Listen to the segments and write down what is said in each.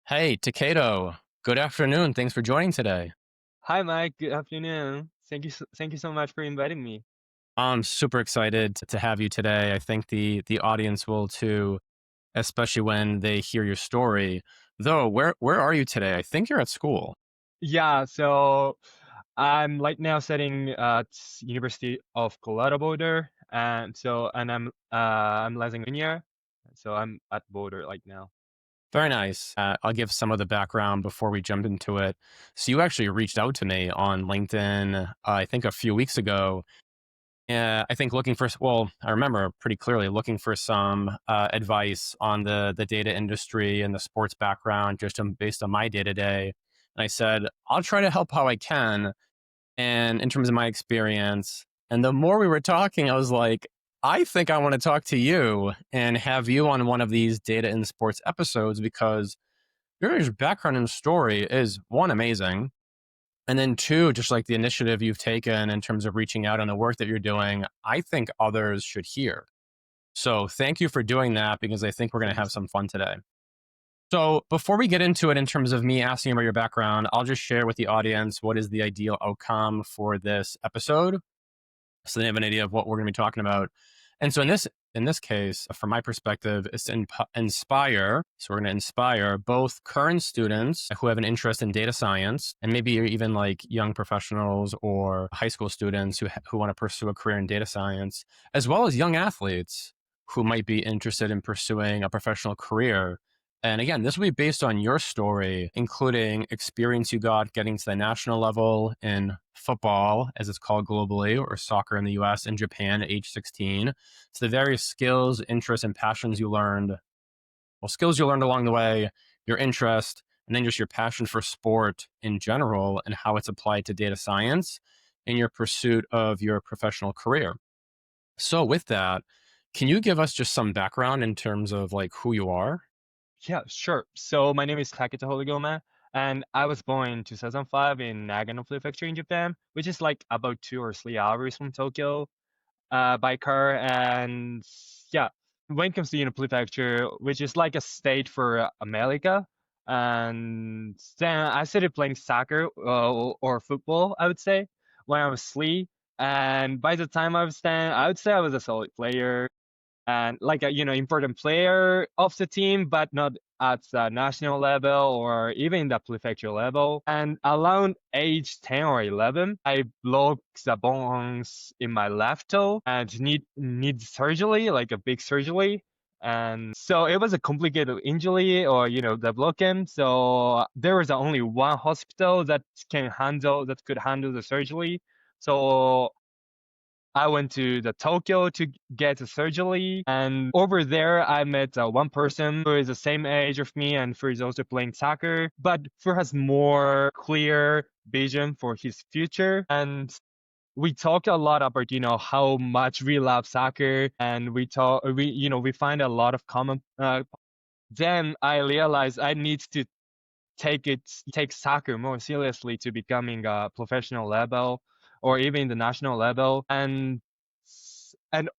Hey, Taketo. Good afternoon. Thanks for joining today. Hi, Mike. Good afternoon. Thank you so much for inviting me. I'm super excited to have you today. I think the audience will too, especially when they hear your story. Though, where are you today? I think you're at school. Yeah, so I'm right now studying at University of Colorado Boulder, and I'm Latin, so I'm at Boulder right now. Very nice. I'll give some of the background before we jump into it. So you actually reached out to me on LinkedIn, I think a few weeks ago. Yeah, I think looking for well, I remember pretty clearly looking for some advice on the data industry and the sports background, just based on my day to day. And I said I'll try to help how I can, and in terms of my experience. And the more we were talking, I was like, I think I want to talk to you and have you on one of these data and sports episodes because your background and story is one amazing, and then two, just like the initiative you've taken in terms of reaching out and the work that you're doing, I think others should hear. So thank you for doing that because I think we're going to have Thanks. some fun today. So before we get into it, in terms of me asking about your background, I'll just share with the audience what is the ideal outcome for this episode, so they have an idea of what we're going to be talking about. And so in this case, from my perspective, is to inspire. So we're going to inspire both current students who have an interest in data science, and maybe even like young professionals or high school students who want to pursue a career in data science, as well as young athletes who might be interested in pursuing a professional career. And again, this will be based on your story, including experience you got getting to the national level in football, as it's called globally, or soccer in the US and Japan at age 16. So the various skills, interests, and passions you learned, well, skills you learned along the way, your interest, and then just your passion for sport in general and how it's applied to data science in your pursuit of your professional career. So with that, can you give us just some background in terms of like who you are? Yeah, sure. So my name is Taketo Horigome, and I was born in 2005 in Nagano Prefecture in Japan, which is like about 2 or 3 hours from Tokyo. By car. And yeah, when it comes to prefecture, which is like a state for America, and then I started playing soccer or football, I would say, when I was 3. And by the time I was 10, I would say I was a solid player and like a important player of the team, but not at the national level or even the prefecture level. And around age 10 or 11, I broke the bones in my left toe and need surgery, like a big surgery. And so it was a complicated injury or the broken. So there was only one hospital that could handle the surgery. So I went to the Tokyo to get the surgery, and over there I met one person who is the same age of me and who is also playing soccer, but who has more clear vision for his future. And we talked a lot about how much we love soccer, and we find a lot of common. Then I realized I need to take soccer more seriously to becoming a professional level or even the national level. And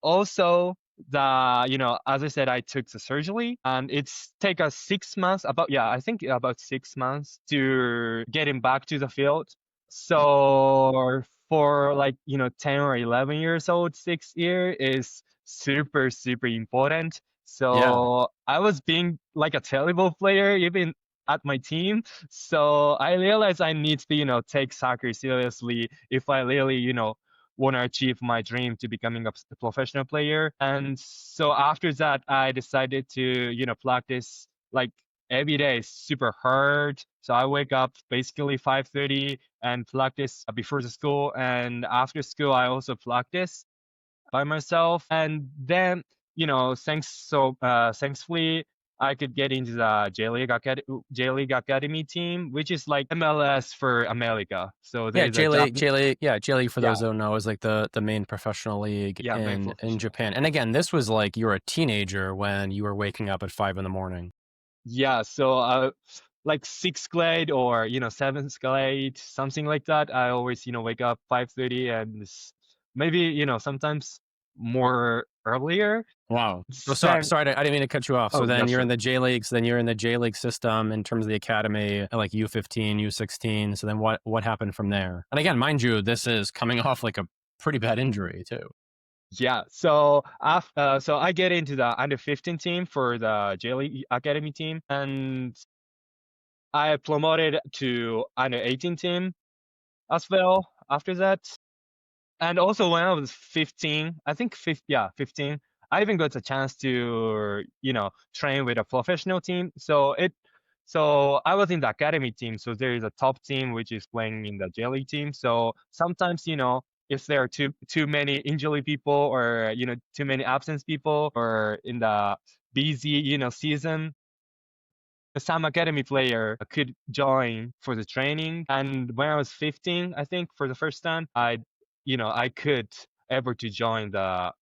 also as I said, I took the surgery, and it's take us 6 months, I think about 6 months to getting back to the field. So for like 10 or 11 years old, 6 year is super super important. Yeah. So I was being like a terrible player even at my team. So I realized I need to, take soccer seriously if I really, want to achieve my dream to becoming a professional player. And so after that, I decided to, practice like every day, super hard. So I wake up basically 5:30 and practice before the school. And after school, I also practice by myself. And then, thankfully, I could get into the J League Academy team, which is like MLS for America. So Yeah, there's a J League for those yeah, who don't know is like the main professional league yeah, main in professional. Japan. And again, this was like you were a teenager when you were waking up at 5 in the morning. Yeah, so like sixth grade or seventh grade, something like that. I always wake up 5:30 and maybe sometimes more earlier. Wow. So Then, sorry, I didn't mean to cut you off. So oh, yeah, then you're in sure. the J leagues. Then you're in the J League system in terms of the academy, like U15, U16. So then what happened from there? And again, mind you, this is coming off like a pretty bad injury too. Yeah. So I get into the under 15 team for the J League Academy team, and I promoted to under 18 team as well after that. And also when I was 15, I think 15, I even got a chance to, train with a professional team. So I was in the academy team. So there is a top team which is playing in the J League team. So sometimes, if there are too many injury people, or too many absence people, or in the busy season, some academy player could join for the training. And when I was 15, I think for the first time, I could able to join the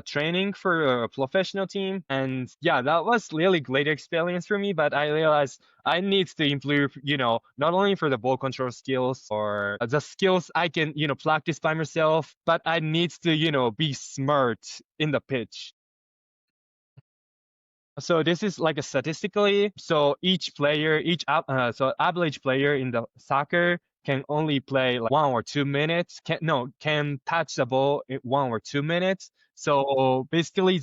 training for a professional team. And yeah, that was really great experience for me. But I realized I need to improve, not only for the ball control skills or the skills I can, practice by myself, but I need to, be smart in the pitch. So this is like a statistically. So so average player in the soccer can only play like 1 or 2 minutes. Can touch the ball in 1 or 2 minutes. So basically,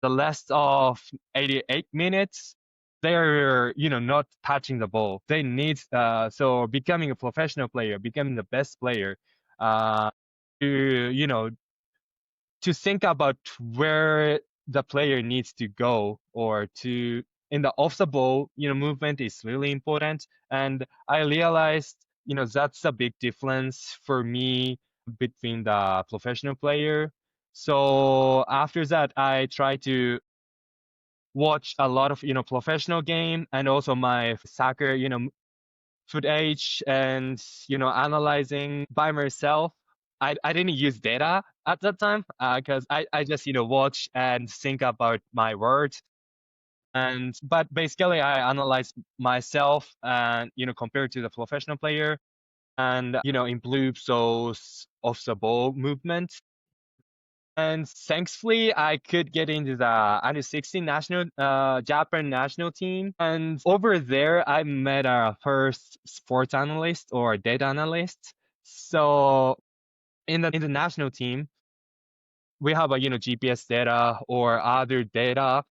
the rest of 88 minutes, they're not touching the ball. They need so becoming a professional player, becoming the best player, to to think about where the player needs to go, or to in the off the ball, movement is really important. And I realized, that's a big difference for me between the professional player. So after that, I try to watch a lot of, professional game, and also my soccer, footage, and analyzing by myself. I didn't use data at that time, because I just watch and think about my words. But basically I analyze myself, and compared to the professional player, and improve those off the ball movements. And thankfully, I could get into the under 16 national, Japan national team. And over there, I met a first sports analyst or data analyst. So in the national team, we have a GPS data or other data,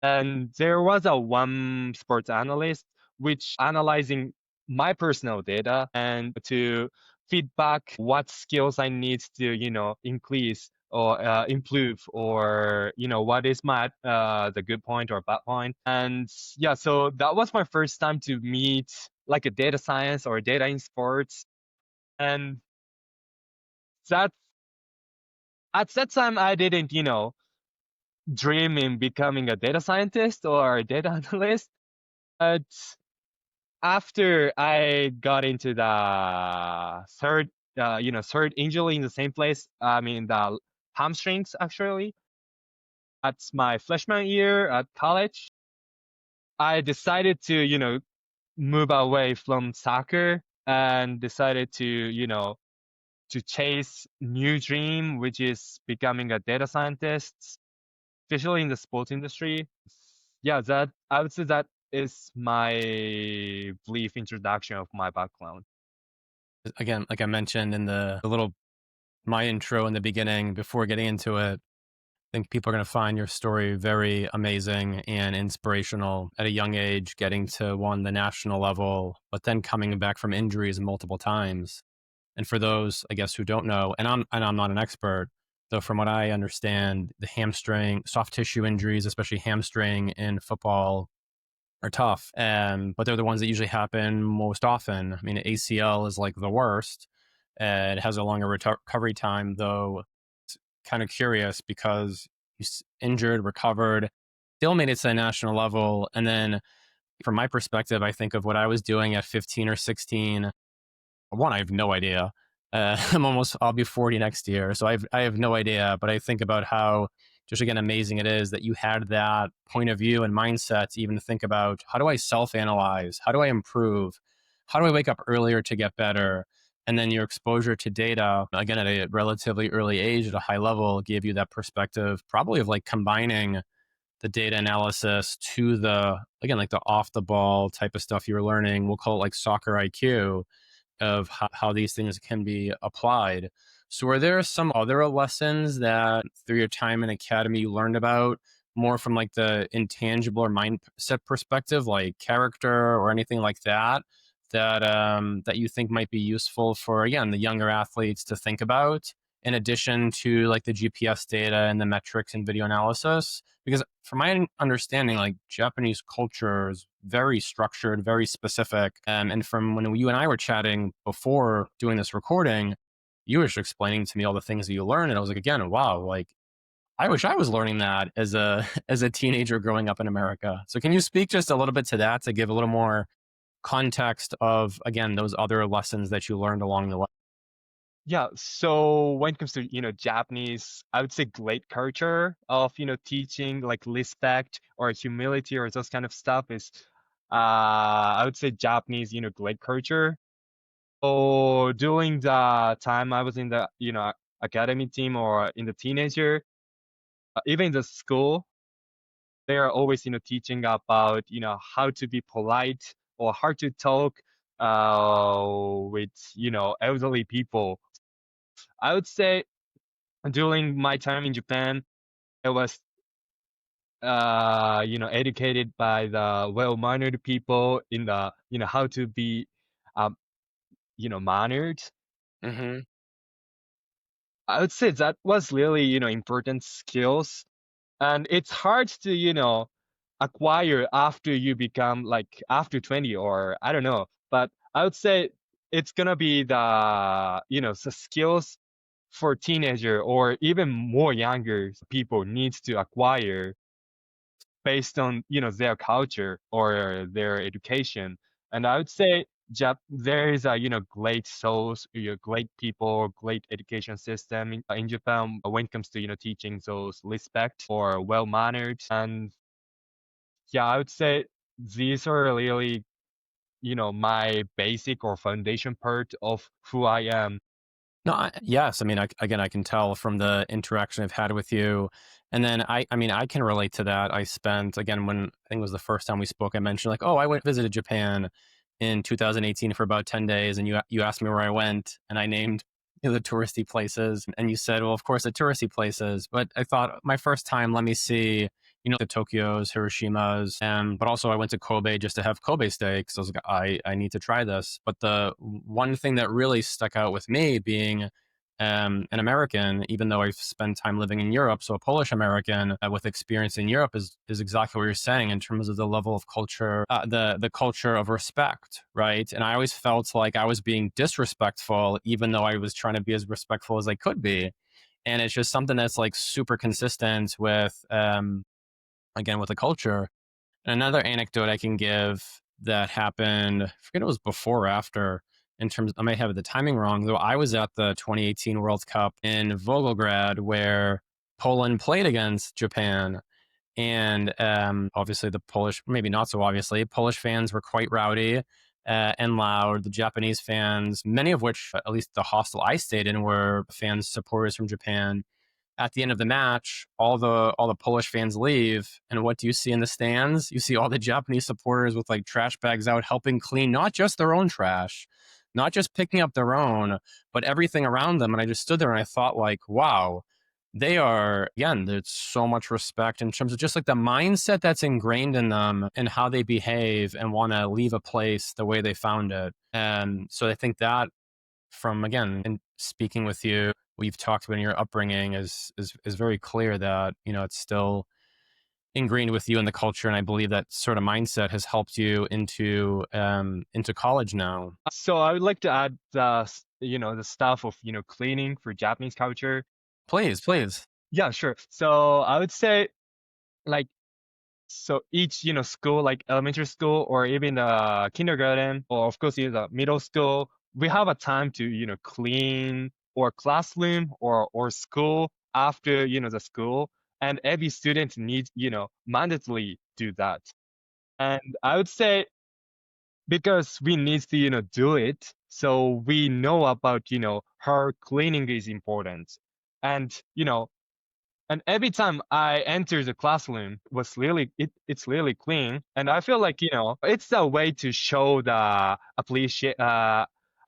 and there was a one sports analyst which analyzing my personal data, and to feedback what skills I need to, increase or improve, or what is my the good point or bad point. And yeah, so that was my first time to meet like a data science or data in sports. And that at that time I didn't, dream in becoming a data scientist or a data analyst. But after I got into the third injury in the same place, I mean the hamstrings actually, at my freshman year at college, I decided to, move away from soccer, and decided to, to chase new dream, which is becoming a data scientist, especially in the sports industry. Yeah, that I would say that is my brief introduction of my background. Again, like I mentioned in the little my intro in the beginning, before getting into it, I think people are going to find your story very amazing and inspirational at a young age, getting to the national level, but then coming back from injuries multiple times. And for those, I guess, who don't know, and I'm not an expert, though from what I understand, the hamstring, soft tissue injuries, especially hamstring in football, are tough. But they're the ones that usually happen most often. I mean, ACL is like the worst. It has a longer recovery time, though. It's kind of curious because injured, recovered, still made it to the national level. And then from my perspective, I think of what I was doing at 15 or 16. One, I have no idea. I'll be 40 next year. So I have no idea, but I think about how just again, amazing it is that you had that point of view and mindset to even think about, how do I self-analyze? How do I improve? How do I wake up earlier to get better? And then your exposure to data, again, at a relatively early age, at a high level, gave you that perspective, probably of like combining the data analysis to the, again, like the off the ball type of stuff you were learning. We'll call it like soccer IQ of how these things can be applied. So, are there some other lessons that through your time in academy you learned about more from like the intangible or mindset perspective, like character or anything like that, that you think might be useful for again the younger athletes to think about, in addition to like the GPS data and the metrics and video analysis? Because from my understanding, like Japanese culture is very structured, very specific. And from when you and I were chatting before doing this recording, you were just explaining to me all the things that you learned, and I was like, again, wow, like I wish I was learning that as a as a teenager growing up in America. So can you speak just a little bit to that to give a little more context of again those other lessons that you learned along the way? Yeah, so when it comes to, Japanese, I would say great culture of, teaching like respect or humility or those kind of stuff is, I would say Japanese, great culture. So during the time I was in the, academy team or in the teenager, even in the school, they are always, teaching about, how to be polite or how to talk, with, elderly people. I would say during my time in Japan, I was, educated by the well-mannered people in the, how to be, um, mannered. Hmm. I would say that was really, important skills, and it's hard to, acquire after you become like after 20 or I don't know. But I would say it's gonna be the, the skills for teenager or even more younger people needs to acquire based on their culture or their education. And I would say there is a great souls, great people, great education system in Japan when it comes to teaching those respect or well mannered. And yeah, I would say these are really my basic or foundation part of who I am. No, yes. I mean, again, I can tell from the interaction I've had with you. And then I mean, I can relate to that. I spent, again, when I think it was the first time we spoke, I mentioned like, oh, I went visited Japan in 2018 for about 10 days. And you asked me where I went and I named the touristy places. And you said, well, of course, the touristy places. But I thought my first time, let me see, the Tokyos, Hiroshimas, but also I went to Kobe just to have Kobe steak. So I was like, I need to try this. But the one thing that really stuck out with me being an American, even though I've spent time living in Europe, so a Polish American with experience in Europe is exactly what you're saying in terms of the level of culture, the culture of respect, right? And I always felt like I was being disrespectful, even though I was trying to be as respectful as I could be. And it's just something that's like super consistent with again with the culture. And another anecdote I can give that happened, I forget it was before or after, in terms, I may have the timing wrong, though I was at the 2018 World Cup in Volgograd where Poland played against Japan. And obviously, the Polish, maybe not so obviously, Polish fans were quite rowdy and loud. The Japanese fans, many of which, at least the hostel I stayed in, were fans, supporters from Japan. At the end of the match, all the Polish fans leave, and what do you see in the stands? You see all the Japanese supporters with like trash bags out, helping clean not just their own trash, not just picking up their own, but everything around them. And I just stood there and I thought, like, wow, they are again. There's so much respect in terms of just like the mindset that's ingrained in them and how they behave and want to leave a place the way they found it. And so I think that from again in speaking with you we've talked about in your upbringing is very clear that it's still ingrained with you in the culture, and I believe that sort of mindset has helped you into college now. So I would like to add the stuff of cleaning for Japanese culture. Please, please. Yeah, sure. So I would say like so each school like elementary school or even kindergarten or of course the middle school, we have a time to clean or classroom or school after the school, and every student needs mandatory do that. And I would say because we need to, do it. So we know about, her cleaning is important. And, and every time I enter the classroom it's really clean. And I feel like, it's a way to show the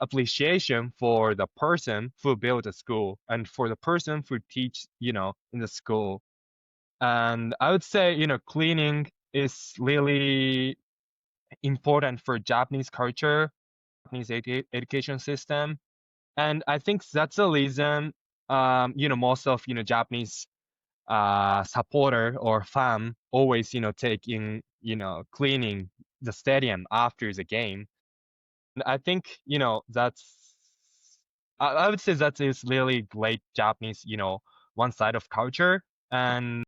appreciation for the person who built the school and for the person who teach, in the school. And I would say, cleaning is really important for Japanese culture, Japanese education system. And I think that's the reason, most of, Japanese supporter or fan always, take in, cleaning the stadium after the game. And I think, I would say that is really great Japanese, one side of culture. And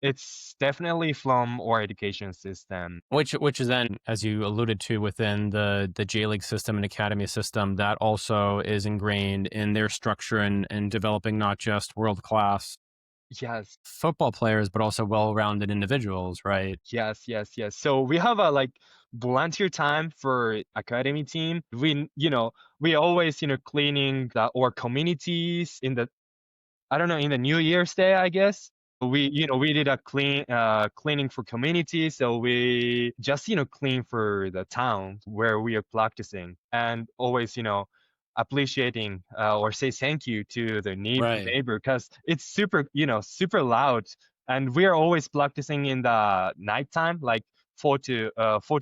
it's definitely from our education system. Which is then, as you alluded to, within the J League system and academy system, that also is ingrained in their structure and developing not just world class Yes, football players, but also well rounded individuals, right? yes, yes, yes. So we have a like volunteer time for academy team. We always, cleaning our communities in the, I don't know, in the New Year's Day, I guess. We did a cleaning for community. So we just, clean for the town where we are practicing and always, appreciating or say thank you to the Right. neighbor because it's super, super loud. And we are always practicing in the nighttime, like 4 to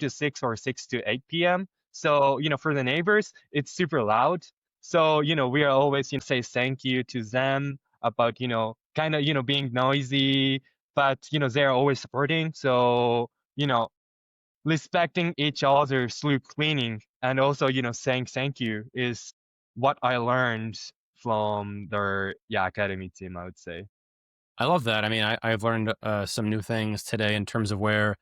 6 or 6 to 8 p.m. So, for the neighbors, it's super loud. So, we are always, say thank you to them about, kind of, being noisy, but, they're always supporting. So, respecting each other through cleaning and also, saying thank you is what I learned from their, yeah, academy team, I would say. I love that. I mean, I've learned some new things today in terms of where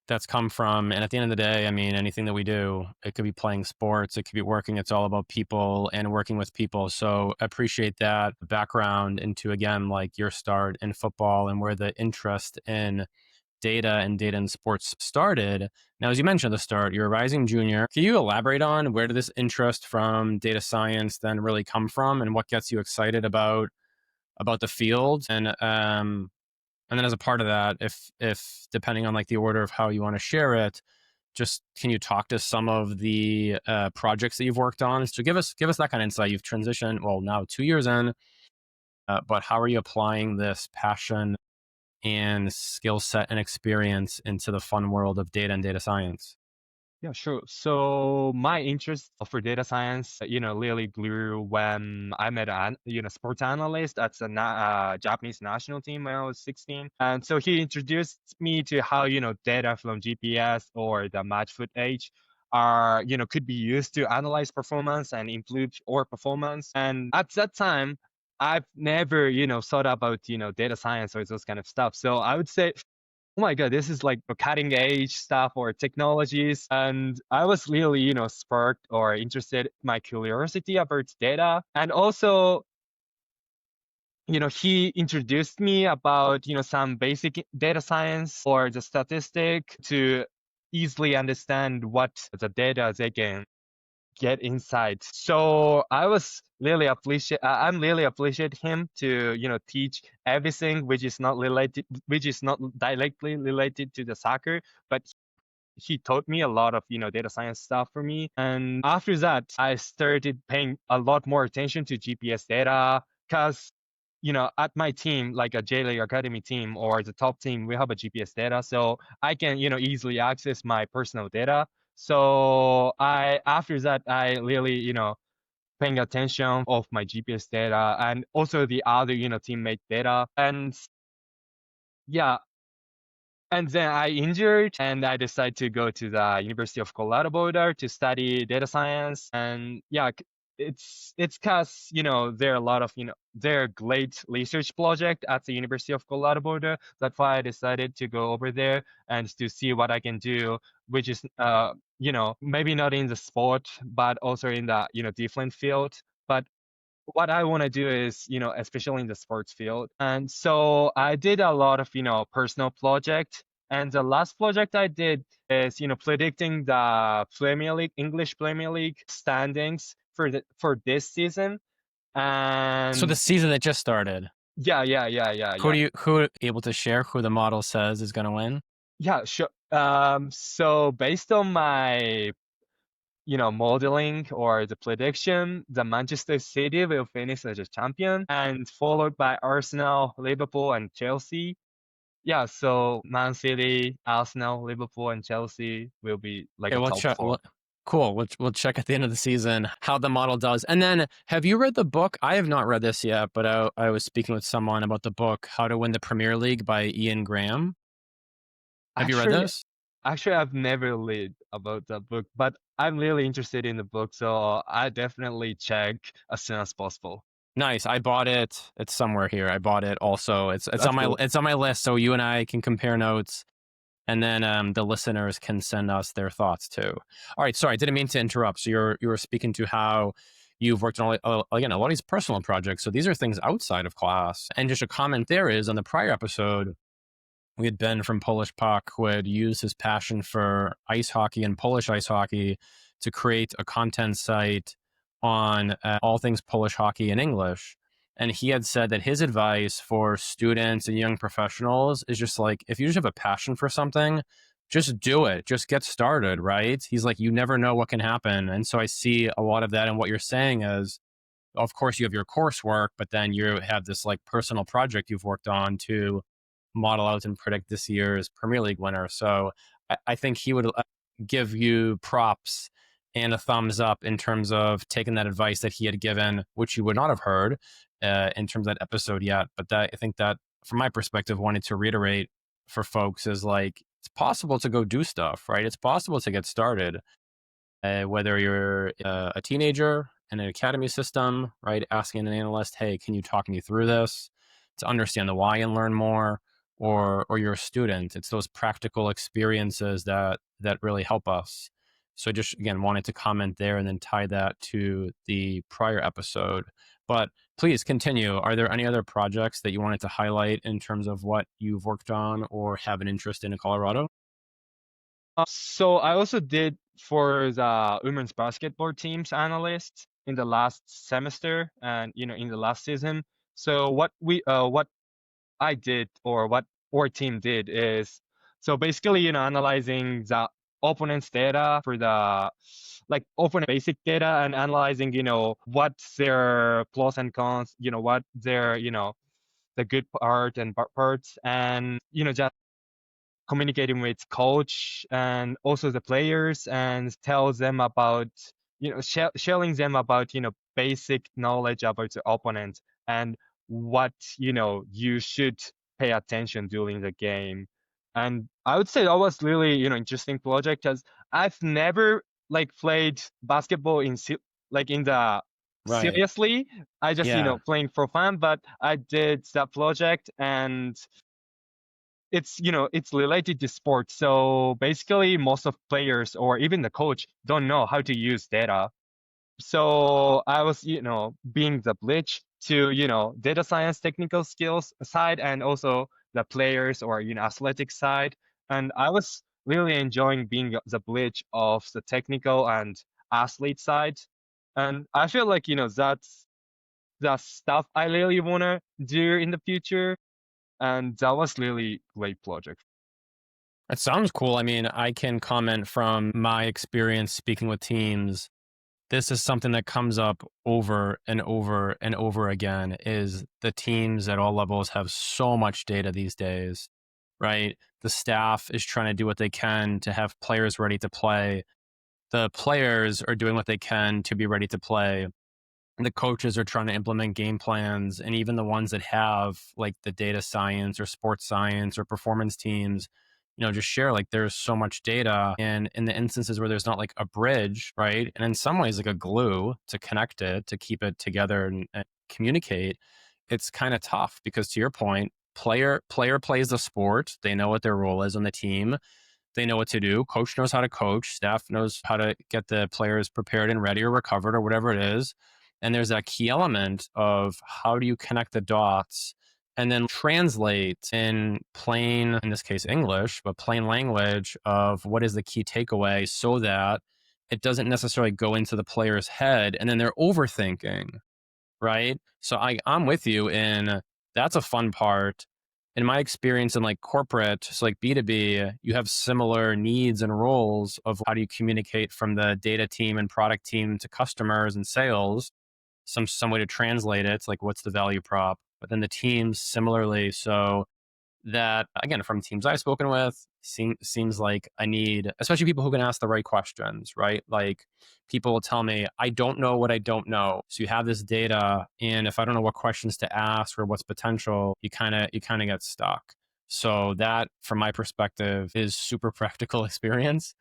that's come from. And at the end of the day, I mean, anything that we do, it could be playing sports, it could be working. It's all about people and working with people. So I appreciate that background into, again, like your start in football and where the interest in data and data in sports started. Now, as you mentioned at the start, you're a rising junior. Can you elaborate on where did this interest from data science then really come from, and what gets you excited about the field? And then as a part of that, if depending on like the order of how you want to share it, just can you talk to some of the projects that you've worked on? So give us that kind of insight. You've transitioned, well, now 2 years in, but how are you applying this passion and skill set and experience into the fun world of data and data science? Yeah, sure. So my interest for data science, really grew when I met an, sports analyst at the Japanese national team when I was 16. And so he introduced me to how, data from GPS or the match footage are, could be used to analyze performance and improve our performance. And at that time, I've never, thought about, data science or those kind of stuff. So I would say, oh my God, this is like cutting edge stuff or technologies. And I was really, sparked or interested my curiosity about data. And also, he introduced me about, some basic data science or the statistic to easily understand what the data they can get inside. So I'm really appreciate him to, teach everything which is not directly related to the soccer, but he taught me a lot of, data science stuff for me. And after that, I started paying a lot more attention to GPS data because, at my team, like a J League Academy team or the top team, we have a GPS data. So I can, easily access my personal data. So after that, I really, paying attention of my GPS data and also the other, teammate data. And yeah, and then I injured and I decided to go to the University of Colorado Boulder to study data science. And yeah, it's cause, there are a lot of, there are great research project at the University of Colorado Boulder. That's why I decided to go over there and to see what I can do, which is, maybe not in the sport, but also in the, different field. But what I want to do is, especially in the sports field. And so I did a lot of, personal project And the last project I did is, predicting the Premier League, English Premier League standings for this season. So the And season that just started, yeah. who able to share who the model says is going to win? Yeah, sure. So based on my, modeling or the prediction, the Manchester City will finish as a champion and followed by Arsenal, Liverpool, and Chelsea. Yeah, so Man City, Arsenal, Liverpool, and Chelsea will be like Okay, a we'll top check. four. Cool. We'll check at the end of the season how the model does. And then, have you read the book? I have not read this yet, but I was speaking with someone about the book "How to Win the Premier League" by Ian Graham. Have you read Actually, this? actually, I've never read about that book, but I'm really interested in the book, so I definitely check as soon as possible. Nice. I bought it. It's somewhere here. I bought it. Also, That's cool. it's on my list. So you and I can compare notes, and then the listeners can send us their thoughts too. All right. Sorry, I didn't mean to interrupt. So you were speaking to how you've worked on again a lot of these personal projects. So these are things outside of class. And just a comment there is on the prior episode, we had Ben from Polish Puck who had used his passion for ice hockey and Polish ice hockey to create a content site on all things Polish hockey in English. And he had said that his advice for students and young professionals is just like, if you just have a passion for something, just do it, just get started, right? He's like, you never know what can happen. And so I see a lot of that in what you're saying is, of course, you have your coursework, but then you have this like personal project you've worked on to model out and predict this year's Premier League winner. So I think he would give you props and a thumbs up in terms of taking that advice that he had given, which you would not have heard in terms of that episode yet. But that I think that, from my perspective, wanted to reiterate for folks is like, it's possible to go do stuff, right? It's possible to get started, whether you're a teenager in an academy system, right? Asking an analyst, hey, can you talk me through this to understand the why and learn more, or you're a student. It's those practical experiences that really help us. So just again wanted to comment there and then tie that to the prior episode. But please continue. Are there any other projects that you wanted to highlight in terms of what you've worked on or have an interest in Colorado? So I also did for the women's basketball teams analyst in the last semester and in the last season. So what I did or what our team did is so basically analyzing the opponent's data for the like opponent basic data and analyzing what's their pros and cons, what their the good part and bad parts, and just communicating with coach and also the players and tells them about sharing them about basic knowledge about the opponent and what you should pay attention during the game. And I would say that was really interesting project because I've never like played basketball like in the Right. seriously. I just Yeah. playing for fun, but I did that project and it's related to sports. So basically most of players or even the coach don't know how to use data. So I was being the bridge to data science technical skills side and also the players or athletic side. And I was really enjoying being the bridge of the technical and athlete side. And I feel like that's the stuff I really want to do in the future, and that was really great project. It sounds cool. I mean, I can comment from my experience speaking with teams. This is something that comes up over and over and over again is the teams at all levels have so much data these days, right? The staff is trying to do what they can to have players ready to play. The players are doing what they can to be ready to play. The coaches are trying to implement game plans, and even the ones that have like the data science or sports science or performance teams, just share like there's so much data, and in the instances where there's not like a bridge, right, and in some ways like a glue to connect it to keep it together and communicate, it's kind of tough because, to your point, player plays the sport, they know what their role is on the team, they know what to do. Coach knows how to coach. Staff knows how to get the players prepared and ready or recovered or whatever it is. And there's that key element of how do you connect the dots and then translate in plain, in this case, English, but plain language of what is the key takeaway so that it doesn't necessarily go into the player's head and then they're overthinking, right? So I'm with you in that's a fun part. In my experience in like corporate, so like B2B, you have similar needs and roles of how do you communicate from the data team and product team to customers and sales, some way to translate it, like what's the value prop. But then the teams similarly. So that again from teams I've spoken with seems like I need, especially people who can ask the right questions, right? Like people will tell me I don't know what I don't know. So you have this data, and if I don't know what questions to ask or what's potential, you kind of get stuck. So that, from my perspective, is super practical experience.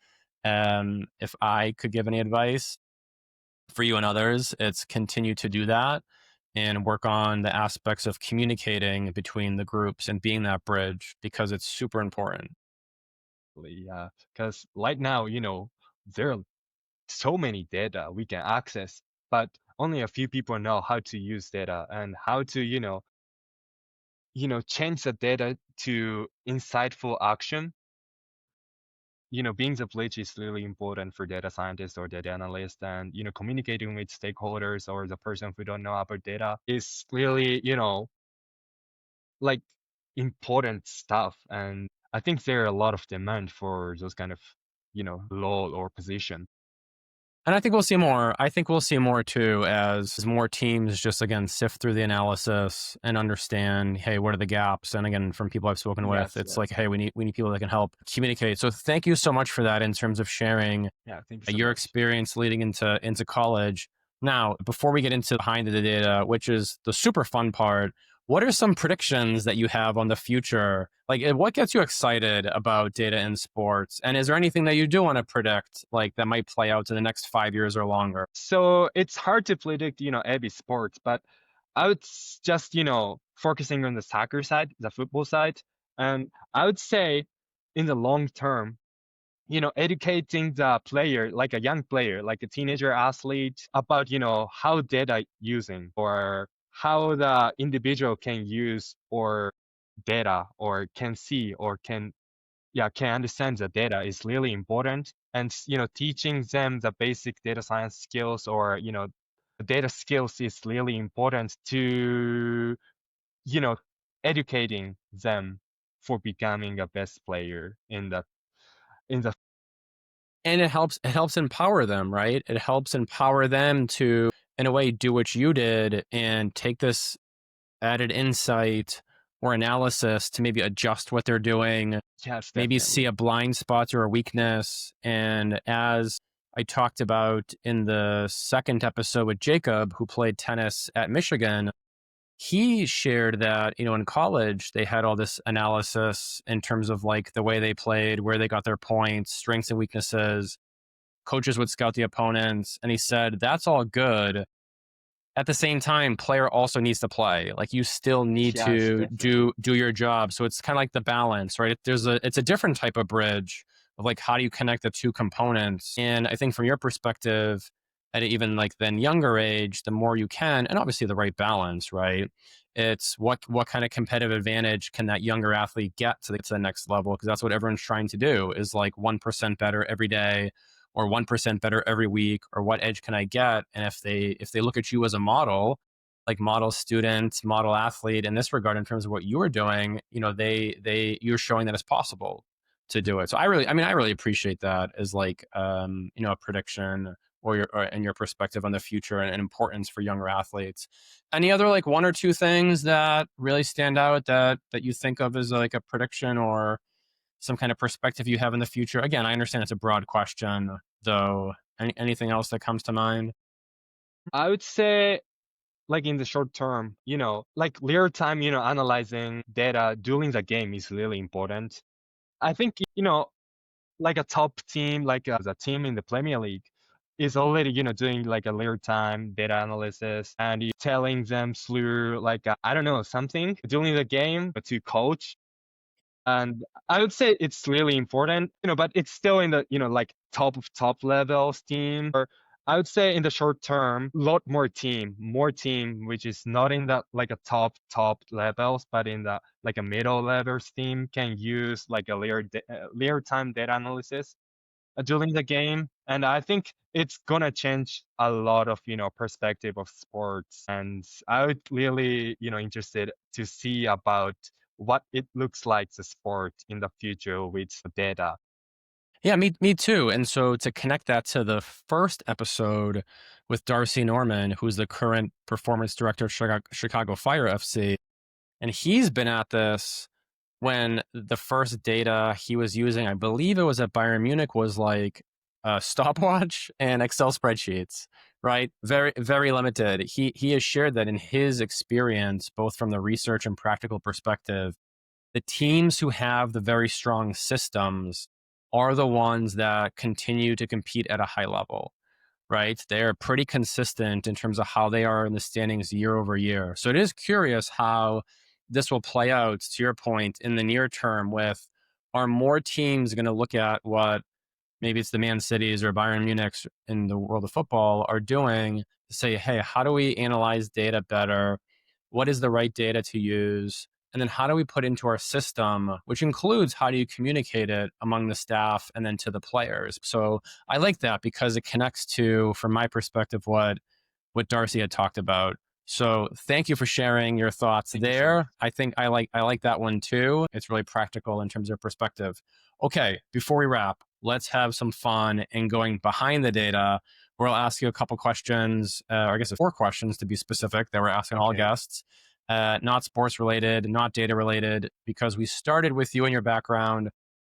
If I could give any advice for you and others, it's continue to do that and work on the aspects of communicating between the groups and being that bridge because it's super important. Yeah, because right now, there are so many data we can access, but only a few people know how to use data and how to, change the data to insightful action. Being the bridge is really important for data scientists or data analysts, and communicating with stakeholders or the person who don't know about data is really, like important stuff. And I think there are a lot of demand for those kind of, role or position. And I think we'll see more. I think we'll see more too as more teams just again sift through the analysis and understand, hey, what are the gaps? And again, from people I've spoken with, Yes, it's like, yes. hey, we need people that can help communicate. So thank you so much for that in terms of sharing Yeah, thank you so your much. experience leading into college. Now, before we get into behind the data, which is the super fun part, what are some predictions that you have on the future? Like, what gets you excited about data in sports? And is there anything that you do want to predict, like that might play out to the next 5 years or longer? So it's hard to predict, every sport, but I would just, focusing on the soccer side, the football side, and I would say in the long term, educating the player, like a young player, like a teenager athlete, about, how data using or how the individual can use or data or can see or can understand the data is really important. And, teaching them the basic data science skills or, the data skills is really important to, you know, educating them for becoming a best player in the And it helps empower them, right? It helps empower them to, in a way, do what you did and take this added insight or analysis to maybe adjust what they're doing, yes, maybe see definitely. a blind spot or a weakness. And as I talked about in the second episode with Jacob, who played tennis at Michigan, he shared that, in college, they had all this analysis in terms of like the way they played, where they got their points, strengths and weaknesses. Coaches would scout the opponents. And he said, that's all good. At the same time, player also needs to play. Like you still need Yes, to definitely. do your job. So it's kind of like the balance, right? It's a different type of bridge of like how do you connect the two components. And I think from your perspective, at even like then younger age, the more you can, and obviously the right balance, right? It's what kind of competitive advantage can that younger athlete get to the next level? Because that's what everyone's trying to do is like 1% better every day or 1% better every week, or what edge can I get? And if they look at you as a model, like model student, model athlete in this regard in terms of what you are doing, you're showing that it's possible to do it. So I really appreciate that as like a prediction and your perspective on the future and importance for younger athletes. Any other like one or two things that really stand out that you think of as like a prediction or some kind of perspective you have in the future? Again, I understand it's a broad question, though. Anything else that comes to mind? I would say, like in the short term, like real time, analyzing data during the game is really important. I think, like a top team, like the team in the Premier League, is already, doing like a real time data analysis and you telling them through like, I don't know, something during the game to coach. And I would say it's really important, but it's still in the, like top of top levels team. I would say in the short term, lot more team, which is not in the like a top levels, but in the like a middle levels team can use like a real time data analysis during the game. And I think it's gonna change a lot of, perspective of sports. And I would really, interested to see about what it looks like the sport in the future with data. Yeah, me too. And so to connect that to the first episode with Darcy Norman, who's the current performance director of Chicago Fire FC, and he's been at this when the first data he was using, I believe it was at Bayern Munich, was like a stopwatch and Excel spreadsheets, right? Very, very limited. He has shared that in his experience, both from the research and practical perspective, the teams who have the very strong systems are the ones that continue to compete at a high level, right? They're pretty consistent in terms of how they are in the standings year over year. So it is curious how this will play out, to your point, in the near term with, are more teams going to look at what maybe it's the Man Cities or Bayern Munichs in the world of football are doing to say, hey, how do we analyze data better? What is the right data to use? And then how do we put into our system, which includes how do you communicate it among the staff and then to the players? So I like that because it connects to, from my perspective, what Darcy had talked about. So thank you for sharing your thoughts Thank you so much. there. I think I like that one too. It's really practical in terms of perspective. Okay, before we wrap, let's have some fun in going behind the data, where I'll ask you a couple questions, or I guess it's 4 questions to be specific, that we're asking all Okay. guests. Not sports related, not data related, because we started with you and your background.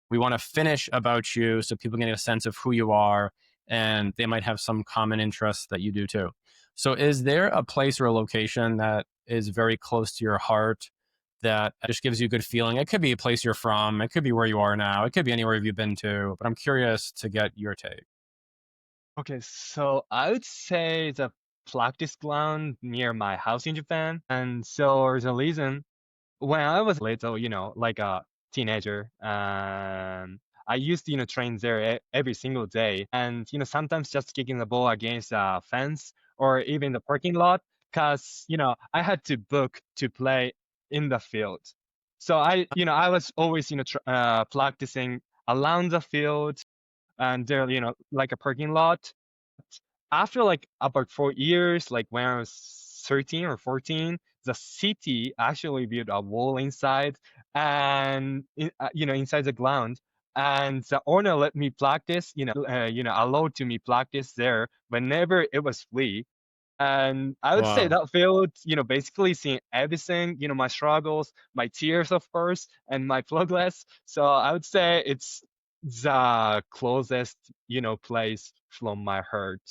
We want to finish about you so people can get a sense of who you are and they might have some common interests that you do too. So, is there a place or a location that is very close to your heart that just gives you a good feeling? It could be a place you're from, it could be where you are now, it could be anywhere you've been to, but I'm curious to get your take. Okay, so I would say the practice ground near my house in Japan. And so there's a reason when I was little, like a teenager, I used to, train there every single day. And, sometimes just kicking the ball against a fence or even the parking lot, because, I had to book to play in the field. So I was always, practicing around the field and there, like a parking lot. After like about 4 years, like when I was 13 or 14, the city actually built a wall inside and inside the ground. And the owner let me practice, allowed to me practice there whenever it was free. And I would say Wow. that field, basically seeing everything, my struggles, my tears, of course, and my progress. So I would say it's the closest, place from my heart.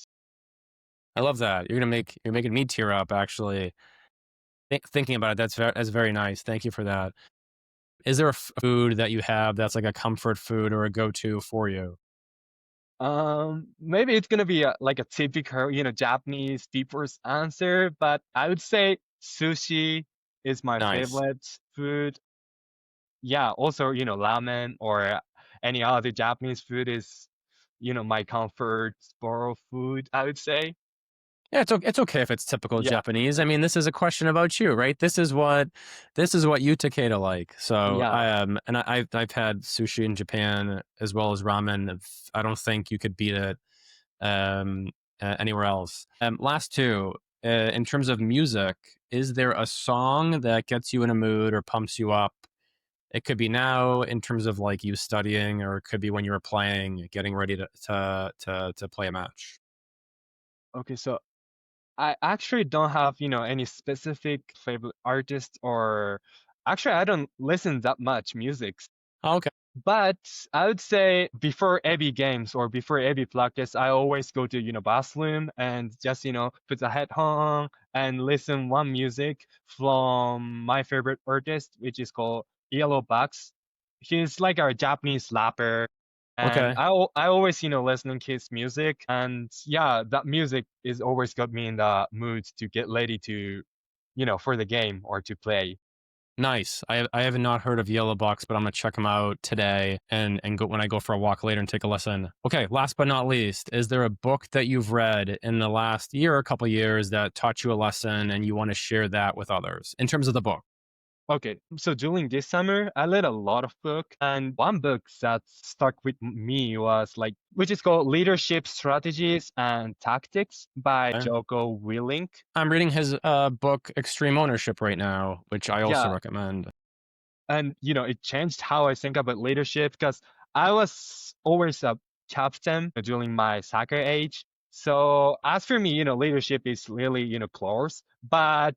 I love that. You're making me tear up actually. Thinking about it, that's very nice. Thank you for that. Is there a food that you have that's like a comfort food or a go-to for you? Maybe it's gonna be like a typical, Japanese people's answer, but I would say sushi is my Nice. favorite food. Yeah, also, ramen or any other Japanese food is, my comfort borrow food, I would say. Yeah, it's okay if it's typical Yeah, Japanese. I mean, this is a question about you, right? This is what you Takeda like. So yeah. and I've had sushi in Japan as well as ramen. I don't think you could beat it um, anywhere else. Last two, in terms of music, is there a song that gets you in a mood or pumps you up? It could be now in terms of like you studying, or it could be when you were playing, getting ready to play a match. Okay, so I actually don't have, any specific favorite artist or actually I don't listen that much music. Oh, okay, But I would say before every games or before every practice, I always go to, bathroom and just, put the head on and listen one music from my favorite artist, which is called Yellow Bucks. He's like a Japanese rapper. And okay. I always, listening to his music. And yeah, that music is always got me in the mood to get ready to, for the game or to play. Nice. I have not heard of Yellow Box, but I'm gonna check them out today and go when I go for a walk later and take a listen. Okay, last but not least, is there a book that you've read in the last year or a couple years that taught you a lesson and you want to share that with others in terms of the book? Okay, so during this summer, I read a lot of book, and one book that stuck with me was like, which is called Leadership Strategies and Tactics by Okay. Joko Willink. I'm reading his book Extreme Ownership right now, which I also Yeah, recommend. and it changed how I think about leadership because I was always a captain during my soccer age. So as for me, leadership is really, close, but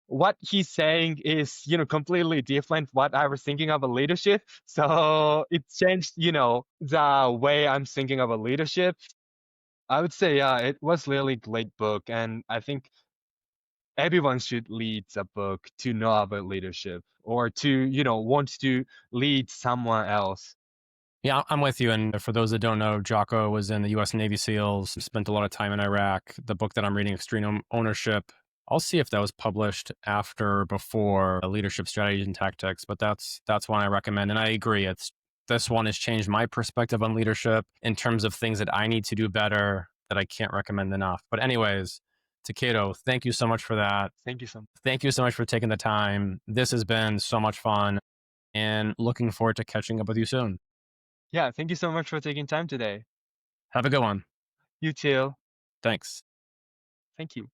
what he's saying is, completely different what I was thinking of a leadership. So it changed, the way I'm thinking of a leadership. I would say, yeah, it was really great book, and I think everyone should lead a book to know about leadership or to, want to lead someone else. Yeah, I'm with you. And for those that don't know, Jocko was in the U.S. Navy SEALs, spent a lot of time in Iraq. The book that I'm reading, Ownership, I'll see if that was published after or before Leadership Strategies and Tactics, but that's one I recommend. And I agree. It's this one has changed my perspective on leadership in terms of things that I need to do better that I can't recommend enough. But anyways, Taketo, thank you so much for that. Thank you so much. Thank you so much for taking the time. This has been so much fun and looking forward to catching up with you soon. Yeah, thank you so much for taking time today. Have a good one. You too. Thanks. Thank you.